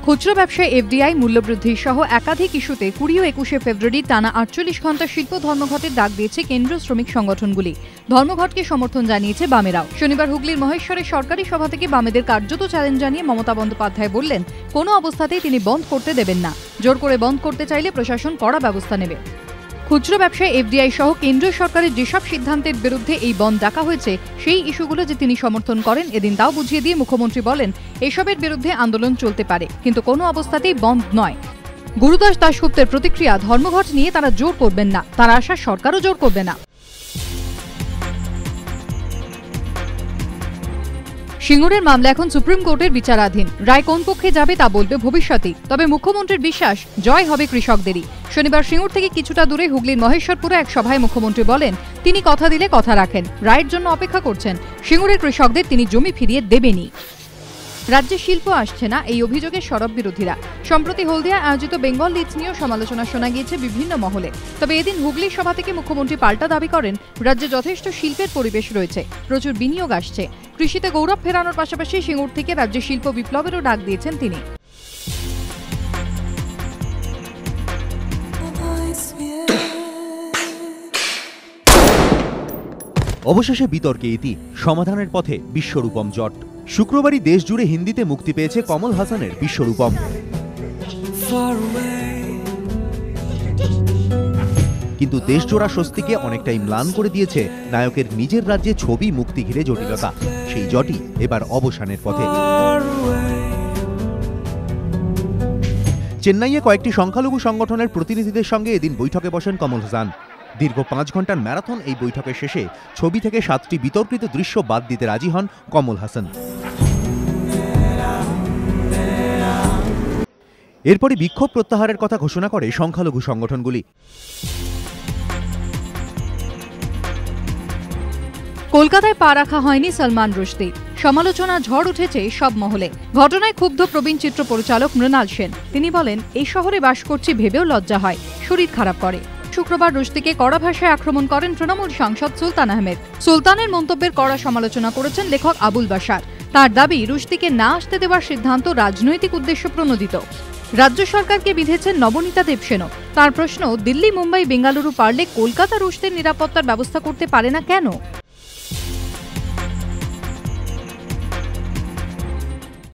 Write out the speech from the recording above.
খুচরো ব্যবসায় এফডিআই মূল্যবৃদ্ধি সহ একাধিক ইস্যুতে 20 ও 21 ফেব্রুয়ারি টানা 48 ঘণ্টা শিল্প ধর্মঘটের ডাক দিয়েছে কেন্দ্রীয় শ্রমিক সংগঠনগুলি। ধর্মঘটকে সমর্থন জানিয়েছে বামেরাও। শনিবার হুগলির মহেশ্বরের সরকারি সভা থেকে বামেদের কার্যত চ্যালেঞ্জ জানিয়ে মমতা বন্দ্যোপাধ্যায় বললেন, কোনো অবস্থাতেই তিনি বন্ধ করতে দেবেন না। জোর করে বন্ধ করতে চাইলে প্রশাসন কড়া ব্যবস্থা নেবে। খুচরো ব্যবসায় এফডিআই সহ কেন্দ্রীয় সরকারের যেসব সিদ্ধান্তের বিরুদ্ধে এই বন্ধ ডাকা হয়েছে সেই ইস্যুগুলো যে তিনি সমর্থন করেন এদিন তাও বুঝিয়ে দিয়ে মুখ্যমন্ত্রী বলেন, এসবের বিরুদ্ধে আন্দোলন চলতে পারে, কিন্তু কোনো অবস্থাতেই বন্ধ নয়। গুরুদাস দাশগুপ্তের প্রতিক্রিয়া, ধর্মঘট নিয়ে তারা জোর করবেন না, তারা আশা সরকারও জোর করবে না। সিঙ্গুরের মামলা এখন সুপ্রিম কোর্টের বিচারাধীন। রায় কোন পক্ষে যাবে তা বলবে ভবিষ্যতেই। তবে মুখ্যমন্ত্রীর বিশ্বাস, জয় হবে কৃষকদেরই। শনিবার সিঙ্গুর থেকে কিছুটা দূরে হুগলির মহেশ্বরপুরে এক সভায় মুখ্যমন্ত্রী বলেন, তিনি কথা দিলে কথা রাখেন, রায়ের জন্য অপেক্ষা করছেন। সিঙ্গুরের কৃষকদের তিনি জমি ফিরিয়ে দেবেনই। রাজ্যে শিল্প আসছে না, এই অভিযোগে সরব বিরোধীরা। সম্প্রতি হলদিয়ায় আয়োজিত বেঙ্গল লিডস নিয়েও সমালোচনা শোনা গিয়েছে বিভিন্ন মহলে। তবে এদিন হুগলির সভা থেকে মুখ্যমন্ত্রী পাল্টা দাবি করেন, রাজ্যে যথেষ্ট শিল্পের পরিবেশ রয়েছে, প্রচুর বিনিয়োগ আসছে। কৃষিতে গৌরব ফেরানোর পাশাপাশি সিঙ্গুর থেকে রাজ্যে শিল্প বিপ্লবেরও ডাক দিয়েছেন তিনি। অবশেষে বিতর্কে ইতি, সমাধানের পথে বিশ্বরূপম জট। শুক্রবারই দেশ জুড়ে হিন্দিতে মুক্তি পেয়েছে কমল হাসানের বিশ্বরূপম। কিন্তু দেশজোড়া স্বস্তিকে অনেকটাই ম্লান করে দিয়েছে নায়কের নিজের রাজ্যে ছবি মুক্তি ঘিরে জটিলতা। সেই জটই এবার অবসানের পথে। চেন্নাইয়ে কয়েকটি সংখ্যালঘু সংগঠনের প্রতিনিধিদের সঙ্গে এদিন বৈঠকে বসেন কমল হাসান। দীর্ঘ 5 ঘন্টার ম্যারাথন এই বৈঠকের শেষে ছবি থেকে 7টি বিতর্কিত দৃশ্য বাদ দিতে রাজি হন কমল হাসান। এরপরই বিক্ষোভ প্রত্যাহারের কথা ঘোষণা করে সংখ্যালঘু সংগঠনগুলি। কলকাতায় পা রাখা হয়নি সলমান রুশদি, সমালোচনা ঝড় উঠেছে সব মহলে। ঘটনায় ক্ষুব্ধ প্রবীণ চিত্র পরিচালক মৃণাল সেন। তিনি বলেন, এই শহরে বাস করছি ভেবেও লজ্জা হয়, শরীর খারাপ করে। শুক্রবার রুশদিকে কড়া ভাষায় আক্রমণ করেন তৃণমূল সাংসদ সুলতান আহমেদ। সুলতানের মন্তব্যের কড়া সমালোচনা করেছেন লেখক আবুল বাশার। তার দাবি, রুশদিকে না আসতে দেওয়ার সিদ্ধান্ত রাজনৈতিক উদ্দেশ্য প্রণোদিত। রাজ্য সরকারকে বিধেছেন নবনীতা দেবসেনও। তার প্রশ্ন, দিল্লি, মুম্বাই, বেঙ্গালুরু পারলে কলকাতা রুশদের নিরাপত্তার ব্যবস্থা করতে পারে না কেন?